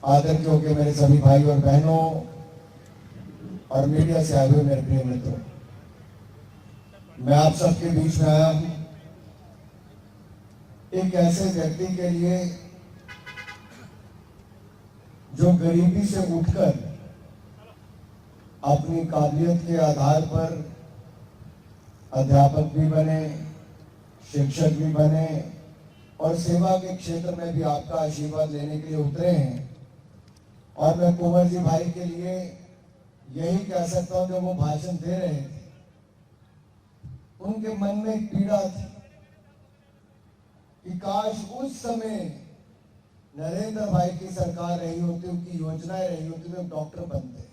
आदर के होके मेरे सभी भाई और बहनों और मीडिया से आए हुए मेरे प्रिय मित्रों, मैं आप सबके बीच में आया हूं एक ऐसे व्यक्ति के लिए जो गरीबी से उठकर अपनी काबिलियत के आधार पर अध्यापक भी बने, शिक्षक भी बने और सेवा के क्षेत्र में भी आपका आशीर्वाद लेने के लिए उतरे हैं। और मैं कुंवर जी भाई के लिए यही कह सकता हूं, जब वो भाषण दे रहे थे उनके मन में एक पीड़ा थी कि काश उस समय नरेंद्र भाई की सरकार रही होती, उनकी योजनाएं रही होती तो डॉक्टर बनते।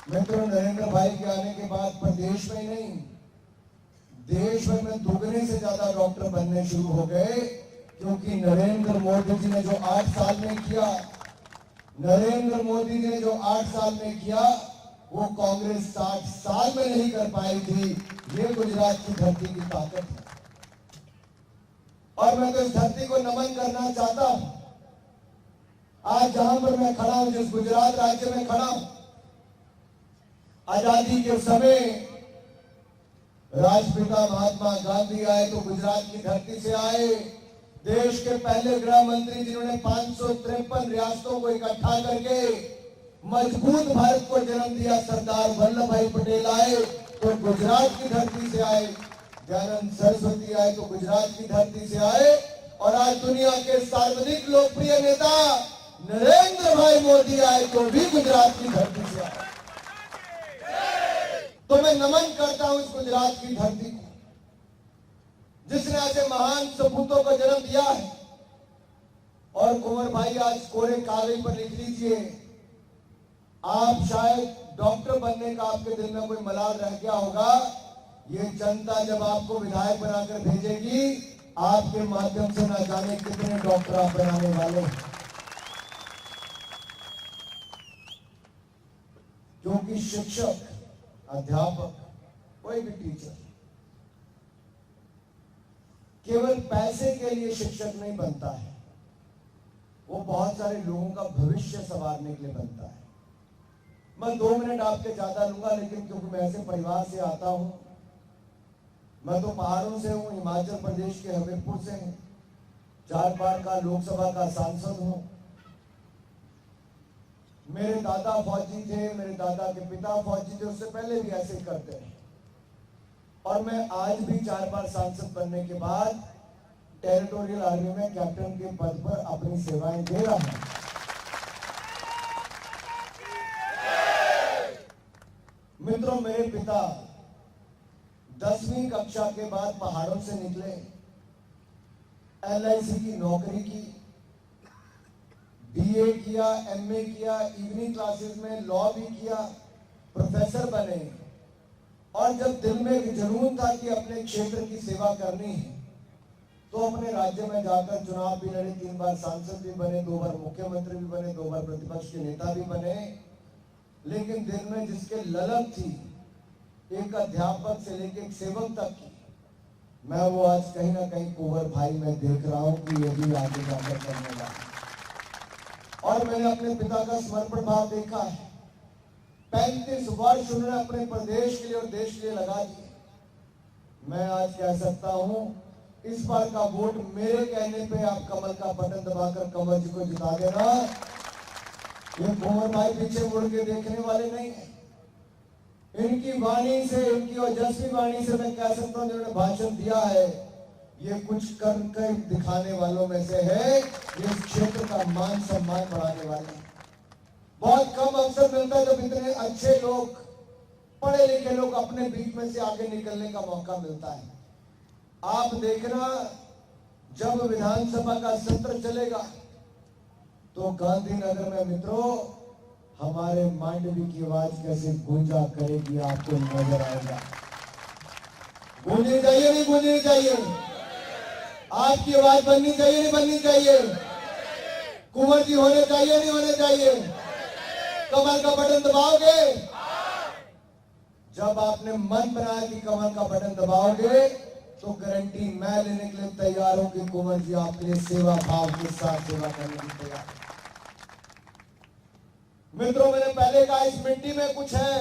मित्रों, नरेंद्र भाई के आने के बाद प्रदेश में ही नहीं, देश भर में दुगने से ज्यादा डॉक्टर बनने शुरू हो गए, क्योंकि नरेंद्र मोदी जी ने जो 8 साल में किया, नरेंद्र मोदी जी ने जो 8 साल में किया, वो कांग्रेस 60 साल में नहीं कर पाई थी। ये गुजरात की धरती की ताकत है और मैं तो इस धरती को नमन करना चाहता हूं। आज जहां पर मैं खड़ा हूं, जिस गुजरात राज्य में खड़ा हूं, आजादी के समय राष्ट्रपिता महात्मा गांधी आए तो गुजरात की धरती से आए। देश के पहले गृह मंत्री जिन्होंने 553 रियासतों को इकट्ठा करके मजबूत भारत को जन्म दिया, सरदार वल्लभ भाई पटेल आए तो गुजरात की धरती से आए। दयानंद सरस्वती आए तो गुजरात की धरती से आए। और आज दुनिया के सर्वाधिक लोकप्रिय नेता नरेंद्र भाई मोदी आए तो भी गुजरात की धरती से आए। तो मैं नमन करता हूं इस गुजरात की धरती को, जिसने ऐसे महान सपूतों को जन्म दिया है। और कुंवर भाई, आज कोरे कागज पर लिख लीजिए, आप शायद डॉक्टर बनने का आपके दिल में कोई मलाल रह गया होगा। ये जनता जब आपको विधायक बनाकर भेजेगी, आपके माध्यम से न जाने कितने डॉक्टर आप बनाने वाले हैं। क्योंकि शिक्षक, अध्यापक, कोई भी टीचर केवल पैसे के लिए शिक्षक नहीं बनता है, वो बहुत सारे लोगों का भविष्य संवारने के लिए बनता है। मैं 2 मिनट आपके ज्यादा लूंगा, लेकिन क्योंकि मैं ऐसे परिवार से आता हूं, मैं तो पहाड़ों से हूं, हिमाचल प्रदेश के हमीरपुर से हूं, 4 बार का लोकसभा का सांसद हूं। मेरे दादा फौजी थे, मेरे दादा के पिता फौजी थे, उससे पहले भी ऐसे ही करते रहे। और मैं आज भी 4 बार सांसद बनने के बाद टेरिटोरियल आर्मी में कैप्टन के पद पर अपनी सेवाएं दे रहा हूं। मित्रों, मेरे पिता 10वीं कक्षा के बाद पहाड़ों से निकले, LIC की नौकरी की, BA किया, MA किया, इवनिंग क्लासेस में लॉ भी किया, प्रोफेसर बने। और जब दिल में एक जुनून था कि अपने क्षेत्र की सेवा करनी है, तो अपने राज्य में जाकर चुनाव भी लड़े, 3 बार सांसद भी बने, 2 बार मुख्यमंत्री भी बने, 2 बार प्रतिपक्ष के नेता भी बने। लेकिन दिल में जिसके ललक थी, एक अध्यापक से लेकर एक सेवक तक की, मैं वो आज कहीं ना कहीं कुंवर भाई में देख रहा हूं कि ये भी आगे जाकर करने वाला। और मैंने अपने पिता का समर्पण भाव देखा है। 35 वर्ष उन्होंने अपने प्रदेश के लिए और देश के लिए लगा दिए। मैं आज कह सकता हूं, इस बार का वोट मेरे कहने पे आप कमल का बटन दबाकर कंवर जी को जिता देना। ये कुंवर भाई पीछे मुड़ के देखने वाले नहीं है। इनकी वाणी से, इनकी ओजस्वी वाणी से मैं कह सकता हूं, जिन्होंने भाषण दिया है, ये कुछ कर दिखाने वालों में से है। ये इस क्षेत्र का मान सम्मान बढ़ाने वाले हैं। बहुत कम अवसर मिलता है जब इतने अच्छे लोग, पढ़े लिखे लोग अपने बीच में से आगे निकलने का मौका मिलता है। आप देखना, जब विधानसभा का सत्र चलेगा तो गांधीनगर में मित्रों हमारे मांडवी की आवाज कैसे गूंजा करेगी, आपको नजर आएगा। गूंजनी चाहिए, नहीं गूंजनी चाहिए? आपकी आवाज बननी चाहिए, नहीं बननी चाहिए? कुंवर जी होने चाहिए, नहीं होने चाहिए? कमल का बटन दबाओगे? जब आपने मन बनाया कि कमल का बटन दबाओगे, तो गारंटी मैं लेने के लिए तैयार हूं कि कुंवर जी आपके लिए सेवा भाव के साथ सेवा करने की तैयार। मित्रों, मैंने पहले कहा इस मिट्टी में कुछ है।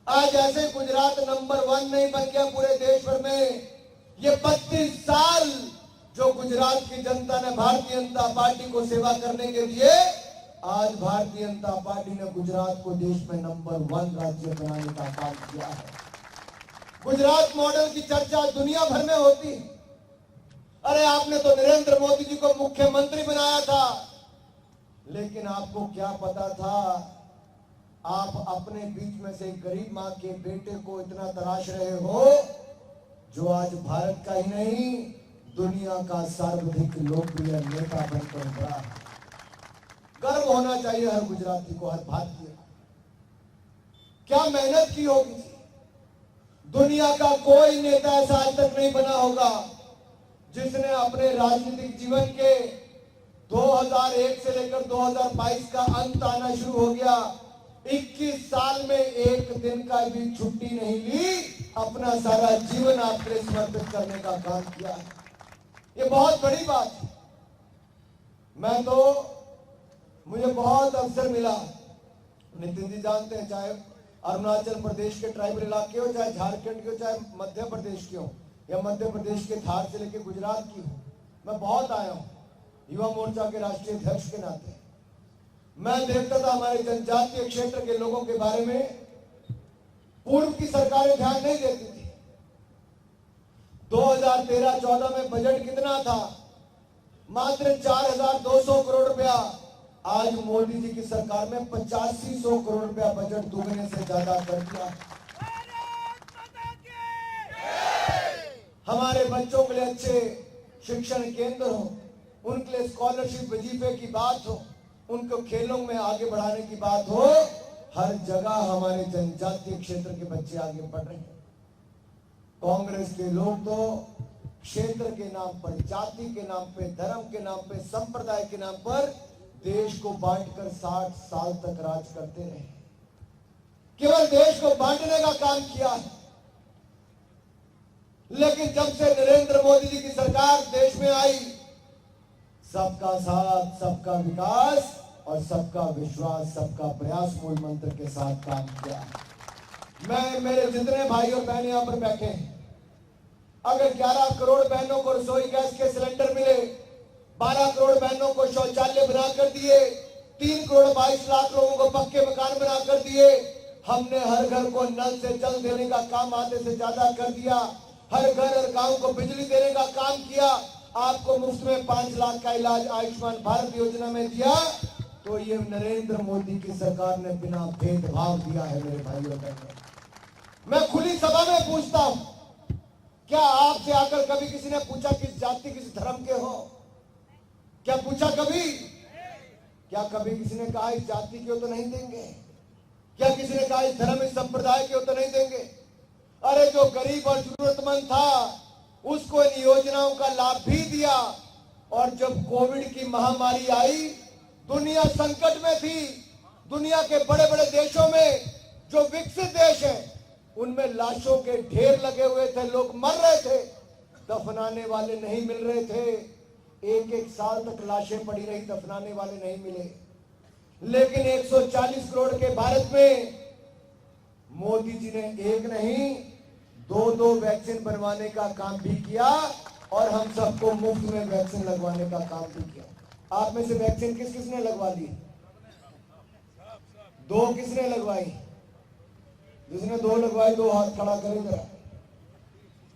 आज ऐसे गुजरात नंबर 1 नहीं बन गया पूरे देश भर में। ये 32 साल जो गुजरात की जनता ने भारतीय जनता पार्टी को सेवा करने के लिए, आज भारतीय जनता पार्टी ने गुजरात को देश में नंबर 1 राज्य बनाने का काम किया है। गुजरात मॉडल की चर्चा दुनिया भर में होती। अरे आपने तो नरेंद्र मोदी जी को मुख्यमंत्री बनाया था, लेकिन आपको क्या पता था आप अपने बीच में से गरीब मां के बेटे को इतना तराश रहे हो जो आज भारत का ही नहीं दुनिया का सर्वाधिक लोकप्रिय नेता बनकर उभरा है। गर्व होना चाहिए हर गुजराती को, हर भारतीय को। क्या मेहनत की होगी। दुनिया का कोई नेता ऐसा आज तक नहीं बना होगा जिसने अपने राजनीतिक जीवन के 2001 से लेकर 2022 का अंत आना शुरू हो गया, 21 साल में एक दिन का भी छुट्टी नहीं ली, अपना सारा जीवन आपके लिए समर्पित करने का काम किया है। ये बहुत बड़ी बात है। मुझे बहुत अवसर मिला। नितिन जी जानते हैं, चाहे अरुणाचल प्रदेश के ट्राइबल इलाके हो, चाहे झारखंड के हो, चाहे मध्य प्रदेश के हो, या मध्य प्रदेश के धार से लेकर गुजरात की हो, मैं बहुत आया हूं युवा मोर्चा के राष्ट्रीय अध्यक्ष के नाते। मैं देखता था हमारे जनजातीय क्षेत्र के लोगों के बारे में पूर्व की सरकारें ध्यान नहीं देती थी। 2013-14 में बजट कितना था? मात्र 4,200 करोड़ रुपया। आज मोदी जी की सरकार में 8500 करोड़ रुपया बजट दुगने से ज्यादा कर दिया। हमारे बच्चों के लिए अच्छे शिक्षण केंद्र हो, उनके लिए स्कॉलरशिप वजीफे की बात हो, उनको खेलों में आगे बढ़ाने की बात हो, हर जगह हमारे जनजातीय क्षेत्र के बच्चे आगे बढ़ रहे हैं। कांग्रेस के लोग तो क्षेत्र के नाम पर, जाति के नाम पे, धर्म के नाम पे, संप्रदाय के नाम पर देश को बांटकर 60 साल तक राज करते रहे। केवल देश को बांटने का काम किया है। लेकिन जब से नरेंद्र मोदी जी की सरकार देश में आई, सबका साथ, सबका विकास और सबका विश्वास, सबका प्रयास मूल मंत्र के साथ काम किया। मैं, मेरे जितने भाई और बहन यहां पर बैठे हैं, अगर 11 करोड़ बहनों को रसोई गैस के सिलेंडर मिले, 12 करोड़ बहनों को शौचालय बना कर दिए, 3 करोड़ 22 लाख लोगों को पक्के मकान बना कर दिए, हमने हर घर को नल से जल देने का काम आधे से ज्यादा कर दिया, हर घर हर गांव को बिजली देने का काम किया, आपको मुफ्त में 5 लाख का इलाज आयुष्मान भारत योजना में दिया, तो ये नरेंद्र मोदी की सरकार ने बिना भेदभाव दिया है। मेरे भाइयों बहनों, मैं खुली सभा में पूछता हूं, क्या आपसे आकर कभी किसी ने पूछा किस जाति किस धर्म के हो? क्या पूछा कभी? क्या कभी किसी ने कहा इस जाति के हो तो नहीं देंगे? क्या किसी ने कहा इस धर्म इस संप्रदाय के हो तो नहीं देंगे? अरे जो गरीब और जरूरतमंद था उसको इन योजनाओं का लाभ भी दिया। और जब कोविड की महामारी आई, दुनिया संकट में थी। दुनिया के बड़े बड़े देशों में, जो विकसित देश हैं, उनमें लाशों के ढेर लगे हुए थे, लोग मर रहे थे, दफनाने वाले नहीं मिल रहे थे। एक साल तक लाशें पड़ी रही, दफनाने वाले नहीं मिले। लेकिन 140 करोड़ के भारत में मोदी जी ने एक नहीं 2 वैक्सीन बनवाने का काम भी किया और हम सबको मुफ्त में वैक्सीन लगवाने का काम भी किया। आप में से वैक्सीन किस किसने लगवा ली? 2 किसने लगवाई? जिसने 2 लगवाई 2 हाथ खड़ा करें जरा,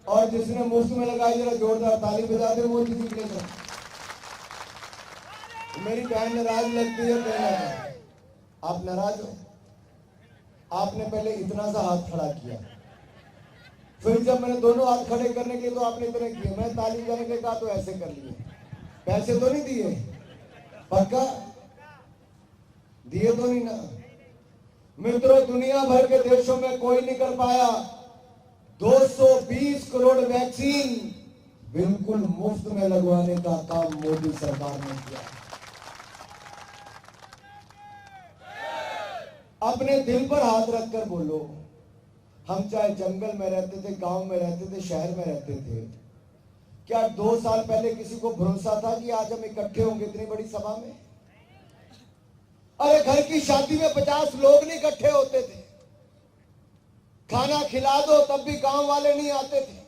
और जिसने मुफ्त में लगाई जरा जोरदार ताली बजा दे मोदी जी के लिए। मेरी बहन नाराज लगती है, कहना आप नाराज हो? आपने पहले इतना सा हाथ खड़ा किया, फिर जब मैंने दोनों हाथ खड़े करने के तो आपने इतने किए, मैं ताली बजाने के कहा तो ऐसे कर लिए। पैसे तो नहीं दिए? पक्का दिए तो नहीं ना? मित्रों, दुनिया भर के देशों में कोई नहीं कर पाया। 220 करोड़ वैक्सीन बिल्कुल मुफ्त में लगवाने का काम मोदी सरकार ने किया। अपने दिल पर हाथ रखकर बोलो, हम चाहे जंगल में रहते थे, गांव में रहते थे, शहर में रहते थे, क्या 2 साल पहले किसी को भरोसा था कि आज हम इकट्ठे होंगे इतनी बड़ी सभा में? अरे घर की शादी में 50 लोग नहीं इकट्ठे होते थे, खाना खिला दो तब भी गांव वाले नहीं आते थे।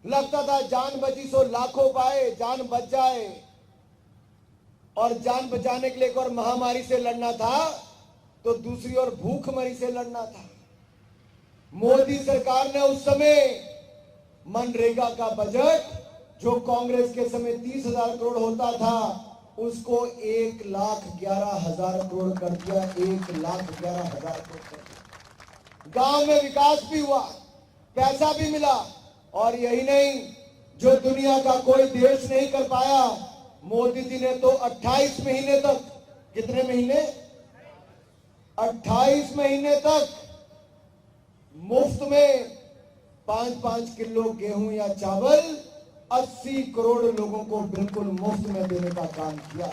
लगता था जान बची सो लाखों पाए, जान बच जाए। और जान बचाने के लिए एक और महामारी से लड़ना था तो दूसरी ओर भूखमरी से लड़ना था। मोदी सरकार ने उस समय मनरेगा का बजट जो कांग्रेस के समय 30,000 करोड़ होता था उसको 1,11,000 करोड़ कर दिया। 1,11,000 करोड़ कर दिया। गांव में विकास भी हुआ, पैसा भी मिला, और यही नहीं, जो दुनिया का कोई देश नहीं कर पाया, मोदी जी ने तो 28 महीने तक, कितने महीने? 28 महीने तक मुफ्त में 5-5 किलो गेहूं या चावल 80 करोड़ लोगों को बिल्कुल मुफ्त में देने का काम किया।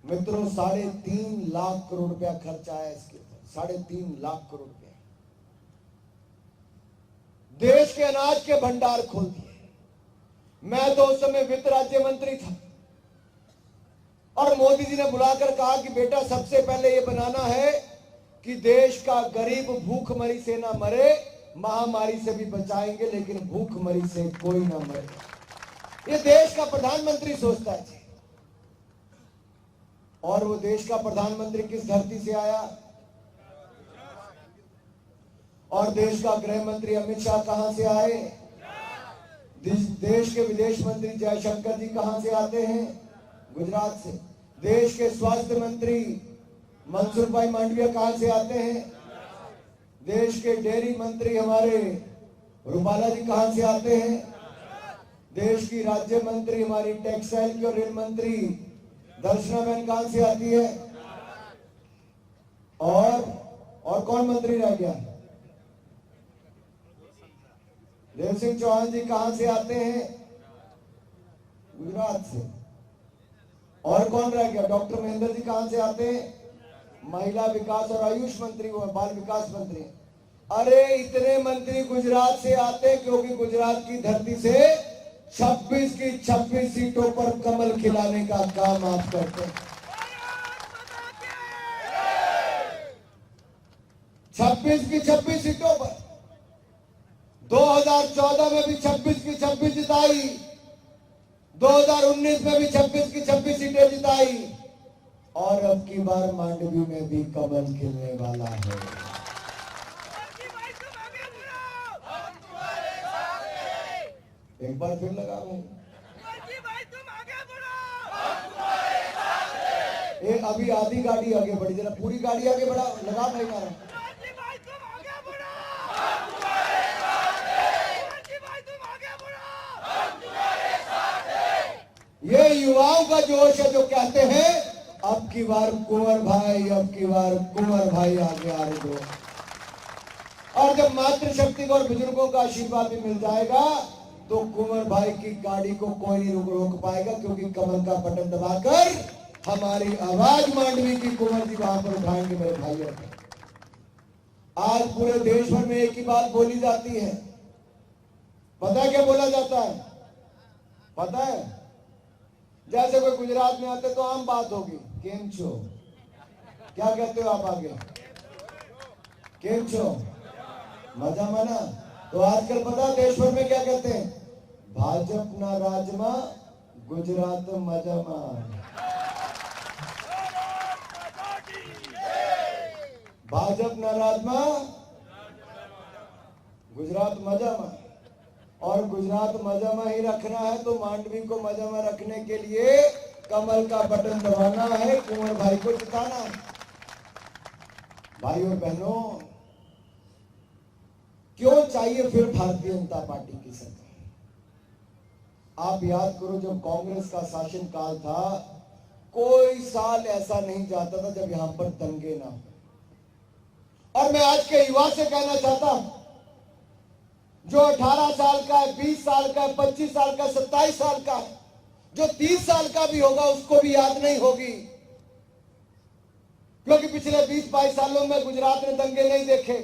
मित्रों, 3.5 लाख करोड़ रुपया खर्चा है इसके ऊपर, 3.5 लाख करोड़ रुपया। देश के अनाज के भंडार खोल दिए। मैं तो उस समय वित्त राज्य मंत्री था और मोदी जी ने बुलाकर कहा कि बेटा सबसे पहले ये बनाना है कि देश का गरीब भूखमरी से ना मरे, महामारी से भी बचाएंगे लेकिन भूखमरी से कोई ना मरे। ये देश का प्रधानमंत्री सोचता है। और वो देश का प्रधानमंत्री किस धरती से आया? और देश का गृह मंत्री अमित शाह कहां से आए? देश के विदेश मंत्री जयशंकर जी कहां से आते हैं? गुजरात से। देश के स्वास्थ्य मंत्री मनसुख भाई मांडविया कहां से आते हैं? देश के डेयरी मंत्री हमारे रूपाला जी कहां से आते हैं? देश की राज्य मंत्री हमारी टेक्सटाइल की और रेल मंत्री दर्शना बहन कहां से आती है? और कौन मंत्री रह गया? देव सिंह चौहान जी कहां से आते हैं? गुजरात से। और कौन रह गया? डॉक्टर महेंद्र जी कहां से आते हैं? महिला विकास और आयुष मंत्री, वो बाल विकास मंत्री। अरे इतने मंत्री गुजरात से आते क्योंकि गुजरात की धरती से 26 की 26 सीटों पर कमल खिलाने का काम आप करते हैं। 26 की 26 सीटों पर 2014 में भी 26 की 26 जिताई, 2019 में भी 26 की 26 सीटें जिताई, और अब की बार मांडवी में भी कमल खिलने वाला है। एक बार फिर लगा भाई, अभी आधी गाड़ी आगे बढ़ी, जरा पूरी गाड़ी आगे बढ़ा, लगा भाई मारा। ये युवाओं का जोश है जो कहते हैं अब की बार कुंवर भाई, अब की बार कुंवर भाई आगे आ रहे हो। और जब मातृशक्ति को और बुजुर्गों का आशीर्वाद भी मिल जाएगा तो कुंवर भाई की गाड़ी को कोई नहीं रोक पाएगा, क्योंकि कमल का बटन दबाकर हमारी आवाज मांडवी की कुंवर जी वहां पर उठाएंगे मेरे भाइयों। आज पूरे देश भर में एक ही बात बोली जाती है। पता है क्या बोला जाता है? पता है? जैसे कोई गुजरात में आते तो आम बात होगी, केम छो, क्या कहते हो आप आगे? केम छो, मजा मना। तो आजकल पता देश भर में क्या कहते हैं? भाजप ना राजमा, गुजरात मजामा। भाजप ना राजमा, गुजरात मजामा। और गुजरात मजामा ही रखना है तो मांडवी को मजामा रखने के लिए कमल का बटन दबाना है, कुंवर भाई को जिताना है। भाई और बहनों, क्यों चाहिए फिर भारतीय जनता पार्टी की सरकार? आप याद करो, जब कांग्रेस का शासन काल था कोई साल ऐसा नहीं जाता था जब यहां पर दंगे ना हो। और मैं आज के युवा से कहना चाहता हूं, जो 18 साल का है, 20 साल का है, 25 साल का, 27 साल का है, जो 30 साल का भी होगा उसको भी याद नहीं होगी क्योंकि पिछले 20-22 सालों में गुजरात ने दंगे नहीं देखे।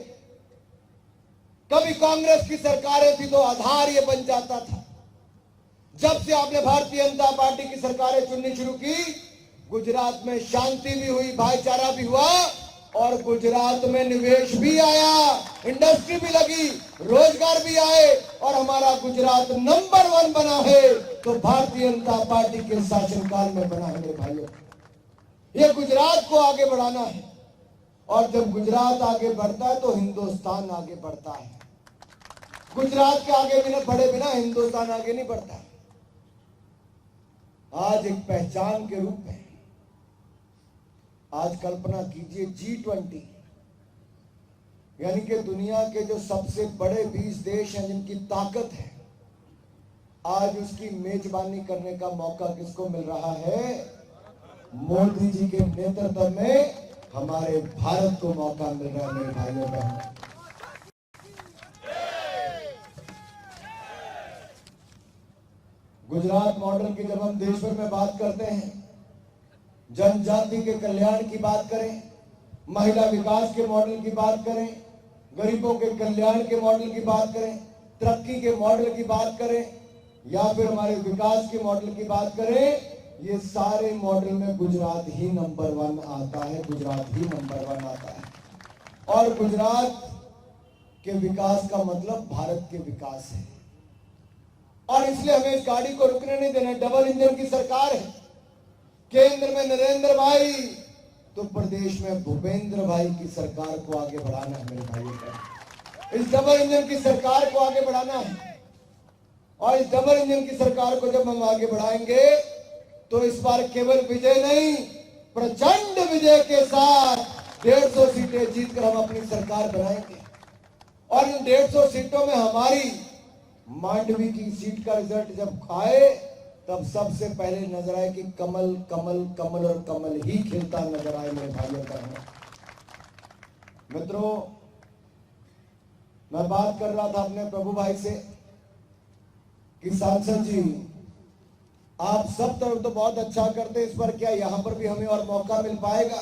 कभी कांग्रेस की सरकारें थी तो आधार ये बन जाता था। जब से आपने भारतीय जनता पार्टी की सरकारें चुननी शुरू की, गुजरात में शांति भी हुई, भाईचारा भी हुआ और गुजरात में निवेश भी आया, इंडस्ट्री भी लगी, रोजगार भी आए और हमारा गुजरात नंबर 1 बना है। तो भारतीय जनता पार्टी के शासनकाल में बना है मेरे भाइयों। ये गुजरात को आगे बढ़ाना है और जब गुजरात आगे बढ़ता है तो हिंदुस्तान आगे बढ़ता है। गुजरात के आगे बिना बढ़े बिना हिंदुस्तान आगे नहीं बढ़ता। आज एक पहचान के रूप में आज कल्पना कीजिए G20 यानी कि दुनिया के जो सबसे बड़े 20 देश हैं जिनकी ताकत है, आज उसकी मेजबानी करने का मौका किसको मिल रहा है? मोदी जी के नेतृत्व में हमारे भारत को मौका मिल रहा है मेरे भाइयों बहनों। गुजरात मॉडल की जब हम देश भर में बात करते हैं, जनजाति के कल्याण की बात करें, महिला विकास के मॉडल की बात करें, गरीबों के कल्याण के मॉडल की बात करें, तरक्की के मॉडल की बात करें या फिर हमारे विकास के मॉडल की बात करें, ये सारे मॉडल में गुजरात ही नंबर 1 आता है। गुजरात ही नंबर 1 आता है और गुजरात के विकास का मतलब भारत के विकास है और इसलिए हमें इस गाड़ी को रुकने नहीं देना। डबल इंजन की सरकार है, केंद्र में नरेंद्र भाई तो प्रदेश में भूपेंद्र भाई की सरकार को आगे बढ़ाना है मेरे भाइयों का। इस डबल इंजन की सरकार को आगे बढ़ाना है और इस डबल इंजन की सरकार को जब हम आगे बढ़ाएंगे तो इस बार केवल विजय नहीं, प्रचंड विजय के साथ 150 सीटें जीतकर हम अपनी सरकार बनाएंगे और इन 150 सीटों में हमारी मांडवी की सीट का रिजल्ट जब आए तब सबसे पहले नजर आए कि कमल कमल कमल और कमल ही खिलता नजर आए मेरे भाइयों बहनों। मित्रों, मैं बात कर रहा था अपने प्रभु भाई से कि सांसद जी आप सब तरफ तो बहुत अच्छा करते, इस पर क्या यहां पर भी हमें और मौका मिल पाएगा?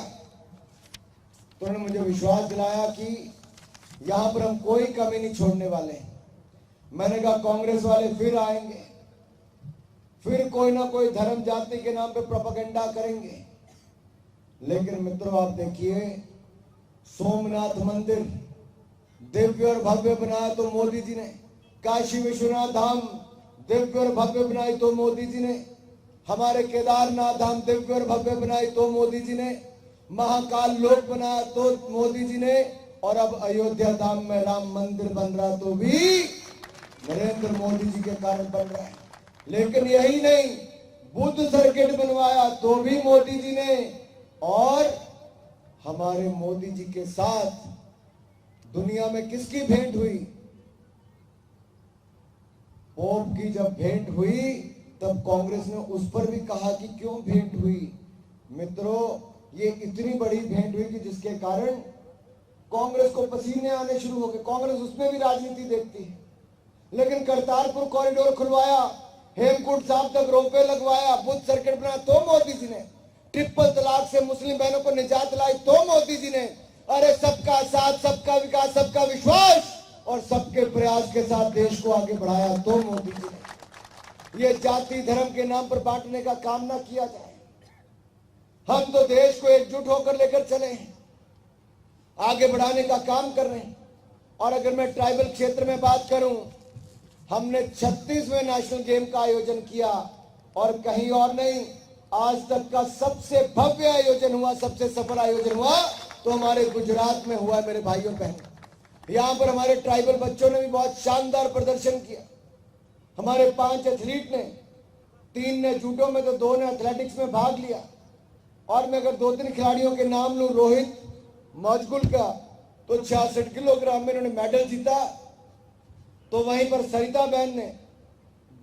तो उन्होंने मुझे विश्वास दिलाया कि यहां पर हम कोई कमी नहीं छोड़ने वाले हैं। मैंने कहा कांग्रेस वाले फिर आएंगे, फिर कोई ना कोई धर्म जाति के नाम पे प्रोपेगेंडा करेंगे, लेकिन मित्रों आप देखिए सोमनाथ मंदिर दिव्य और भव्य बनाया तो मोदी जी ने, काशी विश्वनाथ धाम दिव्य और भव्य बनाई तो मोदी जी ने, हमारे केदारनाथ धाम दिव्य और भव्य बनाई तो मोदी जी ने, महाकाल लोक बनाया तो मोदी जी ने और अब अयोध्या धाम में राम मंदिर बन रहा तो भी नरेंद्र मोदी जी के कारण बन रहा है। लेकिन यही नहीं, बुद्ध सर्किट बनवाया तो भी मोदी जी ने और हमारे मोदी जी के साथ दुनिया में किसकी भेंट हुई? पोप की जब भेंट हुई तब कांग्रेस ने उस पर भी कहा कि क्यों भेंट हुई। मित्रों, ये इतनी बड़ी भेंट हुई कि जिसके कारण कांग्रेस को पसीने आने शुरू हो गए। कांग्रेस उसमें भी राजनीति देखती है, लेकिन करतारपुर कॉरिडोर खुलवाया, हेमकुंड साहब तक रोपवे लगवाया, बुद्ध सर्किट बनाया तो मोदी जी ने, ट्रिपल तलाक से मुस्लिम बहनों को निजात लाई तो मोदी जी ने। अरे सबका साथ, सबका विकास, सबका विश्वास और सबके प्रयास के साथ देश को आगे बढ़ाया तो मोदी जी ने। ये जाति धर्म के नाम पर बांटने का काम ना किया जाए। हम तो देश को एकजुट होकर लेकर चले हैं, आगे बढ़ाने का काम कर रहे हैं। और अगर मैं ट्राइबल क्षेत्र में बात करूं, हमने 36वें नेशनल गेम का आयोजन किया और कहीं और नहीं, आज तक का सबसे भव्य आयोजन हुआ, सबसे सफल आयोजन हुआ तो हमारे गुजरात में हुआ मेरे भाइयों बहनों। यहाँ पर हमारे ट्राइबल बच्चों ने भी बहुत शानदार प्रदर्शन किया। हमारे 5 एथलीट ने, 3 ने जूडो में तो 2 ने एथलेटिक्स में भाग लिया। और मैं अगर 2-3 खिलाड़ियों के नाम लूं, रोहित मौजगुल का तो 66 किलोग्राम में उन्होंने मेडल जीता। तो वहीं पर सरिता बहन ने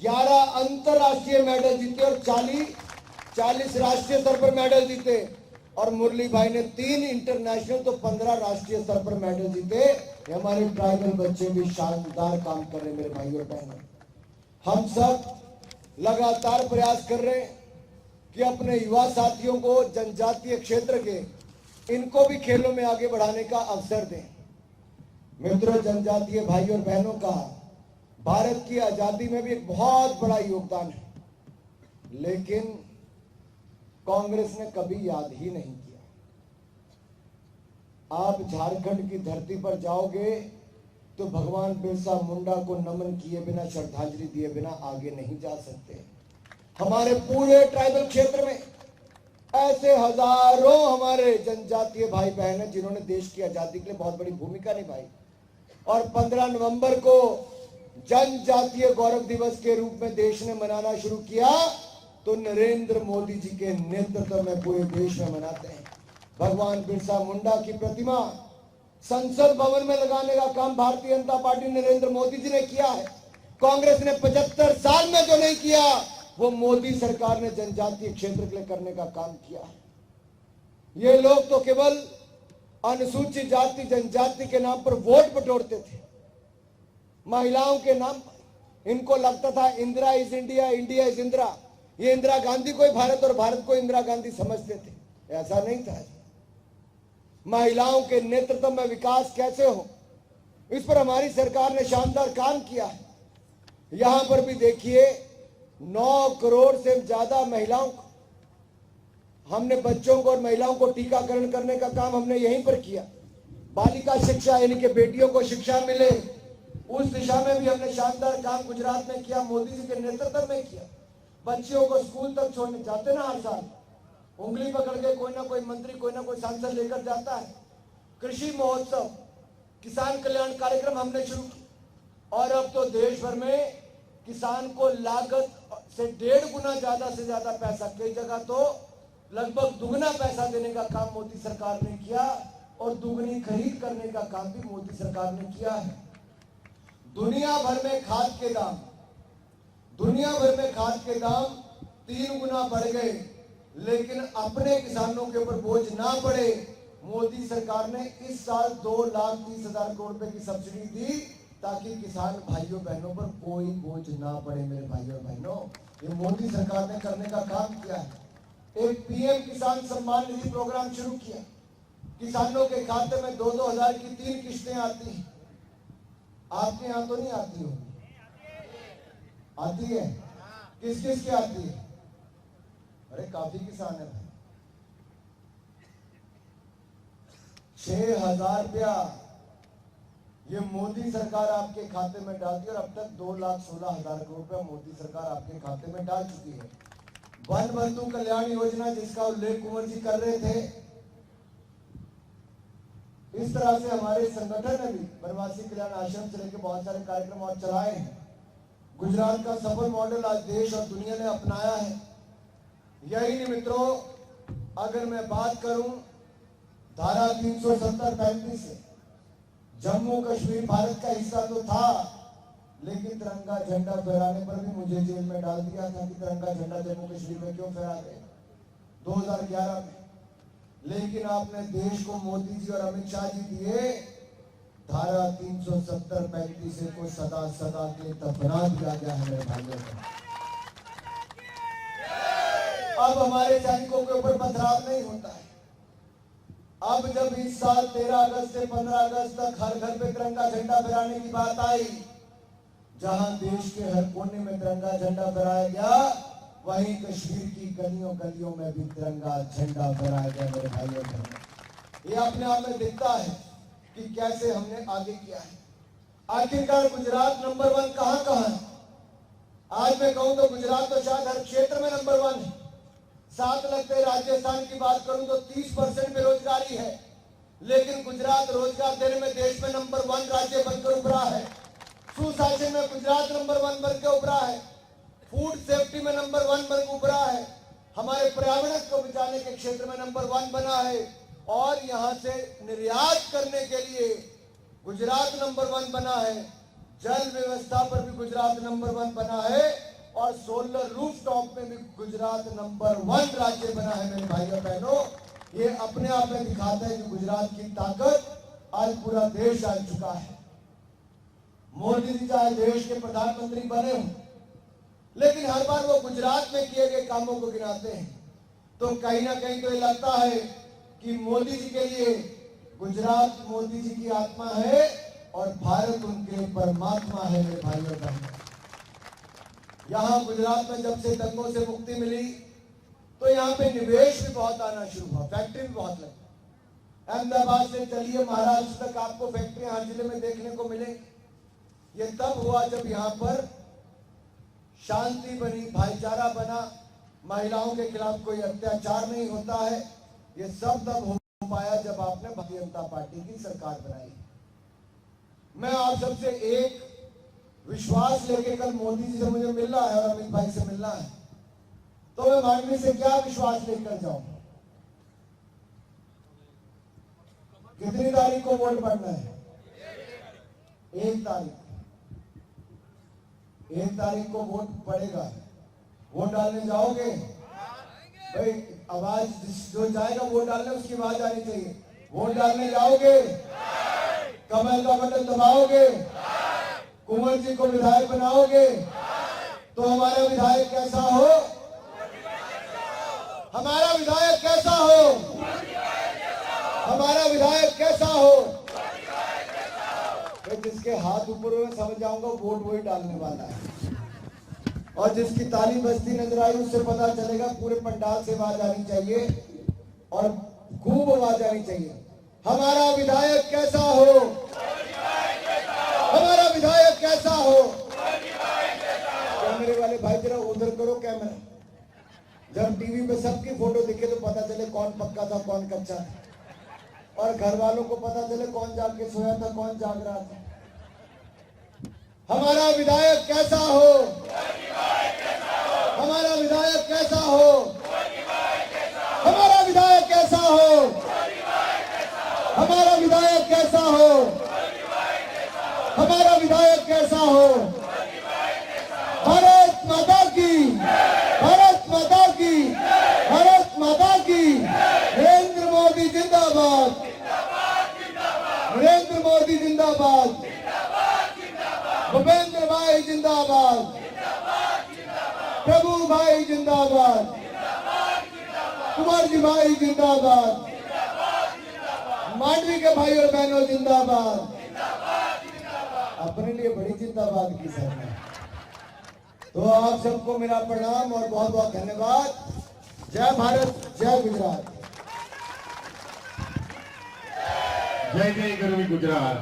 11 अंतरराष्ट्रीय मेडल जीते और 40 राष्ट्रीय स्तर पर मेडल जीते। और मुरली भाई ने 3 इंटरनेशनल तो 15 राष्ट्रीय स्तर पर मेडल जीते। हमारे ट्राइबल बच्चे भी शानदार काम कर रहे मेरे भाइयों बहनों। हम सब लगातार प्रयास कर रहे हैं कि अपने युवा साथियों को जनजातीय क्षेत्र के इनको भी खेलों में आगे बढ़ाने का अवसर दें। मित्रों, जनजातीय भाई और बहनों का भारत की आजादी में भी एक बहुत बड़ा योगदान है, लेकिन कांग्रेस ने कभी याद ही नहीं किया। आप झारखंड की धरती पर जाओगे तो भगवान बिरसा मुंडा को नमन किए बिना, श्रद्धांजलि दिए बिना आगे नहीं जा सकते। हमारे पूरे ट्राइबल क्षेत्र में ऐसे हजारों हमारे जनजातीय भाई बहन हैं जिन्होंने देश की आजादी के लिए बहुत बड़ी भूमिका निभाई। और 15 नवंबर को जनजातीय गौरव दिवस के रूप में देश ने मनाना शुरू किया तो नरेंद्र मोदी जी के नेतृत्व में पूरे देश में मनाते हैं। भगवान बिरसा मुंडा की प्रतिमा संसद भवन में लगाने का काम भारतीय जनता पार्टी नरेंद्र मोदी जी ने किया है। कांग्रेस ने 75 साल में जो नहीं किया वो मोदी सरकार ने जनजातीय क्षेत्र के लिए करने का काम किया है। ये लोग तो केवल अनुसूचित जाति जनजाति के नाम पर वोट बटोरते थे, महिलाओं के नाम पर। इनको लगता था Indira is India, India is Indira. ये इंदिरा गांधी को ही भारत और भारत को इंदिरा गांधी समझते थे। ऐसा नहीं था। महिलाओं के नेतृत्व में विकास कैसे हो, इस पर हमारी सरकार ने शानदार काम किया है। यहां पर भी देखिए 9 करोड़ से ज्यादा महिलाओं को हमने, बच्चों को और महिलाओं को टीकाकरण करने का काम हमने यहीं पर किया। बालिका शिक्षा यानी कि बेटियों को शिक्षा मिले, उस दिशा में भी हमने शानदार काम गुजरात में किया, मोदी जी के नेतृत्व में किया। बच्चियों को स्कूल तक छोड़ने जाते ना, हर साल उंगली पकड़ के कोई ना कोई मंत्री, कोई ना कोई सांसद लेकर जाता है। कृषि महोत्सव, किसान कल्याण कार्यक्रम हमने शुरू किया और अब तो देश भर में किसान को लागत से 1.5 गुना ज्यादा से ज्यादा पैसा, कई जगह तो लगभग दुगना पैसा देने का काम मोदी सरकार ने किया और दुगनी खरीद करने का काम भी मोदी सरकार ने किया है। दुनिया भर में खाद के दाम 3 गुना बढ़ गए, लेकिन अपने किसानों के ऊपर बोझ ना पड़े, मोदी सरकार ने इस साल 2,30,000 करोड़ रुपए की सब्सिडी दी ताकि किसान भाइयों बहनों पर कोई बोझ ना पड़े। मेरे भाइयों बहनों, ये मोदी सरकार ने करने का काम किया है। एक पीएम किसान सम्मान निधि प्रोग्राम शुरू किया। किसानों के खाते में 2-2 हजार की 3 किस्तें आती हैं। आपके यहां तो नहीं आती हो? आती है? किस किस की आती है? अरे काफी किसान है भाई। 6,000 रुपया ये मोदी सरकार आपके खाते में डालती है और अब तक 2,16,000 करोड़ रुपया मोदी सरकार आपके खाते में डाल चुकी है। वन बंधु कल्याण योजना जिसका उल्लेख कुंवर जी कर रहे थे, इस तरह से हमारे संगठन ने भी वनवासी कल्याण आश्रम से लेकर बहुत सारे कार्यक्रम और चलाए हैं। गुजरात का सफल मॉडल आज देश और दुनिया ने अपनाया है। यही नहीं मित्रों, अगर मैं बात करूं धारा 370-35 से, जम्मू कश्मीर भारत का हिस्सा तो था, लेकिन तिरंगा झंडा फहराने पर भी मुझे जेल में डाल दिया था कि तिरंगा झंडा जम्मू कश्मीर में क्यों फहरा रहे 2011 में। लेकिन आपने देश को मोदी जी और अमित शाह जी दिए धारा 370-35 को सदा सदा के दफना दिया गया है मेरे भाइयों को। अब हमारे सैनिकों के ऊपर पथराव नहीं होता है। अब जब इस साल 13 अगस्त से 15 अगस्त तक हर घर पे तिरंगा झंडा फहराने की बात आई, जहां देश के हर कोने में तिरंगा झंडा फहराया गया, वहीं कश्मीर की गलियों गलियों में भी तिरंगा झंडा फहराया गया मेरे भाइयों बहनों। ये अपने आप में दिखता है कि कैसे हमने आगे किया है। आखिरकार गुजरात नंबर 1 कहां है? आज मैं कहूं तो गुजरात तो शायद हर क्षेत्र में नंबर 1 है। साथ लगते राजस्थान की बात करूं तो 30% बेरोजगारी है, लेकिन गुजरात रोजगार देने में देश में नंबर 1 राज्य बनकर उभरा है। सुशासन में गुजरात नंबर 1 बन के उभरा है। फूड सेफ्टी में नंबर 1 बन उभरा है। हमारे पर्यावरण को बचाने के क्षेत्र में नंबर 1 बना है और यहां से निर्यात करने के लिए गुजरात नंबर 1 बना है। जल व्यवस्था पर भी गुजरात नंबर 1 बना है और सोलर रूफटॉप में भी गुजरात नंबर 1 राज्य बना है मेरे भाइयों बहनों। ये अपने आप में दिखाता है कि गुजरात की ताकत आज पूरा देश आ चुका है। मोदी जी चाहे देश के प्रधानमंत्री बने हों, लेकिन हर बार वो गुजरात में किए गए कामों को गिनाते हैं तो कहीं ना कहीं तो ये लगता है कि मोदी जी के लिए गुजरात मोदी जी की आत्मा है और भारत उनके परमात्मा है। मेरे भाई और बहनों, यहाँ गुजरात में जब से दंगों से मुक्ति मिली तो यहाँ पे निवेश भी बहुत आना शुरू हुआ, फैक्ट्री भी बहुत लगी। अहमदाबाद से चलिए महाराष्ट्र तक आपको फैक्ट्रियां हर जिले में देखने को मिले। ये तब हुआ जब यहाँ पर शांति बनी, भाईचारा बना, महिलाओं के खिलाफ कोई अत्याचार नहीं होता है। ये सब तब हो पाया जब आपने भारतीय जनता पार्टी की सरकार बनाई। मैं आप सबसे एक विश्वास लेके कल मोदी जी से मुझे मिलना है और अमित भाई से मिलना है, तो मैं माननीय से क्या विश्वास लेकर जाऊं? कितनी तारीख को वोट पड़ना है? 1 तारीख। 1 तारीख को वोट पड़ेगा। वोट डालने जाओगे भाई? आवाज जो जाएगा वोट डालने, उसकी आवाज आनी चाहिए। वोट डालने जाओगे? कमल का बटन दबाओगे? कुंवर जी को विधायक बनाओगे? तो हमारा विधायक कैसा हो? हमारा विधायक कैसा हो? हमारा विधायक कैसा हो? जिसके हाथ ऊपर हुए समझ जाऊंगा वोट वही डालने वाला है। और जिसकी ताली बजती नजर आई उससे पता चलेगा पूरे पंडाल से आवाज आनी चाहिए और खूब आवाज आनी चाहिए। हमारा विधायक कैसा हो? हमारा विधायक कैसा हो? कैमरे वाले भाई जरा उधर करो कैमरा। जब टीवी पे सबकी फोटो दिखे तो पता चले कौन पक्का था कौन कच्चा था, और घर वालों को पता चले कौन जाग के सोया था कौन जाग रहा था। हमारा विधायक कैसा हो? हमारा विधायक कैसा हो? हमारा विधायक कैसा हो? हमारा विधायक कैसा हो? हमारा विधायक कैसा हो? भारत माता की, भारत माता की, भारत माता की। नरेंद्र मोदी जिंदाबाद, नरेंद्र मोदी जिंदाबाद, भूपेंद्र भाई जिंदाबाद, प्रभु भाई जिंदाबाद, कुंवर जी भाई जिंदाबाद, मांडवी के भाई और बहनों जिंदाबाद। अपने लिए बड़ी जिंदाबाद की सरकार। तो आप सबको मेरा प्रणाम और बहुत बहुत धन्यवाद। जय भारत, जय गुजरात। जय जय गरवी गुजरात।